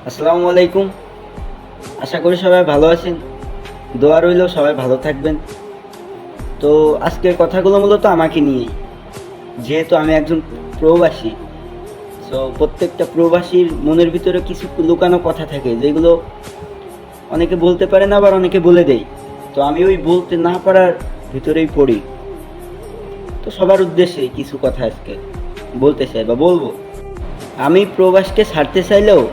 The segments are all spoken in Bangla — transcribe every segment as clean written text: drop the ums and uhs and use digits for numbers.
আসসালামু আলাইকুম। আশা করি সবাই ভালো আছেন। দোয়া রইল সবাই ভালো থাকবেন। তো আজকের কথাগুলো মূলত আমাকে নিয়েই, যেহেতু আমি একজন প্রবাসী। সো প্রত্যেকটা প্রবাসীর মনের ভিতরে কিছু লুকানো কথা থাকে, যেগুলো অনেকে বলতে পারে না, আবার অনেকে বলে দেয়। তো আমি ওই বলতে না পারার ভিতরেই পড়ি। তো সবার উদ্দেশ্যে কিছু কথা আজকে বলতে চাই বা বলবো। আমি প্রবাসকে ছাড়তে চাইলেও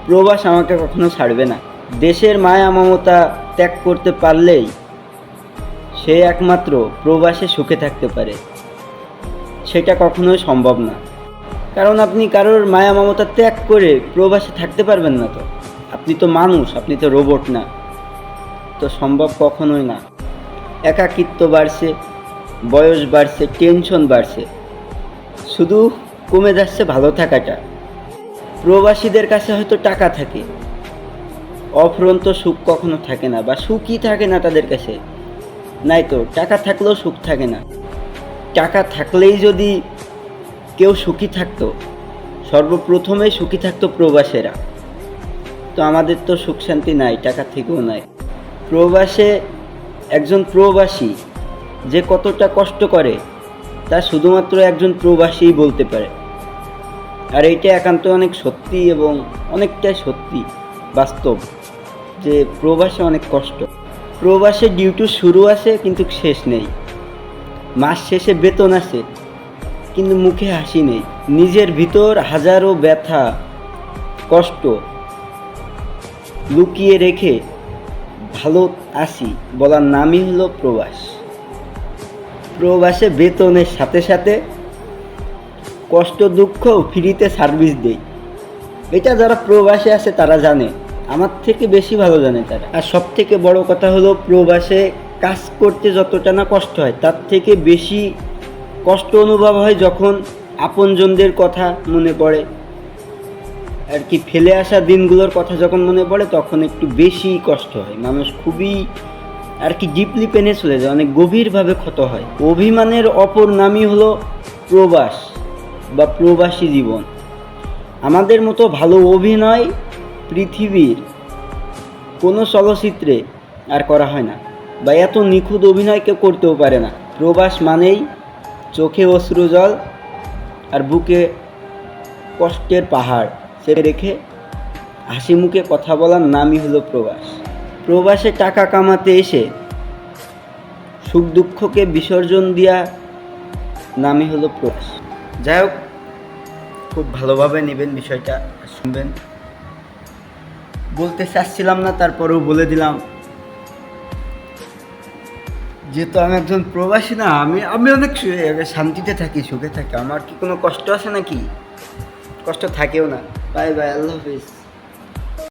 প্রবাস আমাকে কখনো ছাড়বে না। দেশের মায়া মমতা ত্যাগ করতে পারলেই সে একমাত্র প্রবাসে সুখে থাকতে পারে। সেটা কখনোই সম্ভব না, কারণ আপনি কারোর মায়া মমতা ত্যাগ করে প্রবাসে থাকতে পারবেন না। তো আপনি তো মানুষ, আপনি তো রোবট না। তো সম্ভব কখনোই না। একাকিত্ব বাড়ছে, বয়স বাড়ছে, টেনশন বাড়ছে, শুধু কমে যাচ্ছে ভালো থাকাটা। প্রবাসীদের কাছে হয়তো টাকা থাকে, অফুরন্ত সুখ কখনো থাকে না, বা সুখই থাকে না তাদের কাছে। নাই তো টাকা থাকলেও সুখ থাকে না। টাকা থাকলেই যদি কেউ সুখী থাকতো, সর্বপ্রথমেই সুখী থাকতো প্রবাসীরা। তো আমাদের তো সুখ শান্তি নাই, টাকা থেকেও নাই। প্রবাসে একজন প্রবাসী যে কতটা কষ্ট করে, তা শুধুমাত্র একজন প্রবাসীই বলতে পারে। আর এইটা একান্ত অনেক সত্যি, এবং অনেকটাই সত্যি, বাস্তব, যে প্রবাসে অনেক কষ্ট। প্রবাসে ডিউটি শুরু আছে কিন্তু শেষ নেই। মাস শেষে বেতন আছে কিন্তু মুখে হাসি নেই। নিজের ভিতর হাজারো ব্যথা, কষ্ট লুকিয়ে রেখে ভালো আছি বলার নামই হলো প্রবাস। প্রবাসে বেতনের সাথে সাথে কষ্ট দুঃখও ফ্রিতে সার্ভিস দেয়। এটা যারা প্রবাসে আছে তারা জানে, আমার থেকে বেশি ভালো জানে তারা। আর সব থেকে বড় কথা হলো, প্রবাসে কাজ করতে যতটা না কষ্ট হয়, তার থেকে বেশি কষ্ট অনুভব হয় যখন আপনজনদের কথা মনে পড়ে। আর কি ফেলে আসা দিনগুলোর কথা যখন মনে পড়ে, তখন একটু বেশি কষ্ট হয়। মানুষ খুবই আর কি ডিপলি পেনে চলে যায়, অনেক গভীরভাবে ক্ষত হয়। অভিমানের অপর নামই হলো প্রবাস বা প্রবাসী জীবন। আমাদের মতো ভালো অভিনয় পৃথিবীর কোনো চলচ্চিত্রে আর করা হয় না, বা এত নিখুঁত অভিনয় কেউ করতেও পারে না। প্রবাস মানেই চোখে অশ্রু জল আর বুকে কষ্টের পাহাড় ছেড়ে রেখে হাসি মুখে কথা বলার নামই হলো প্রবাস। প্রবাসে টাকা কামাতে এসে সুখ দুঃখকে বিসর্জন দেওয়া নামই হলো প্রবাস। যাই হোক, খুব ভালোভাবে নেবেন বিষয়টা, শুনবেন। বলতে চাচ্ছিলাম না, তারপরেও বলে দিলাম। যেহেতু আমি একজন প্রবাসী না, আমি অনেক শান্তিতে থাকি, সুখে থাকি। আমার কি কোনো কষ্ট আছে নাকি? কষ্ট থাকেও না। বাই বাই, আল্লাহ হাফিজ।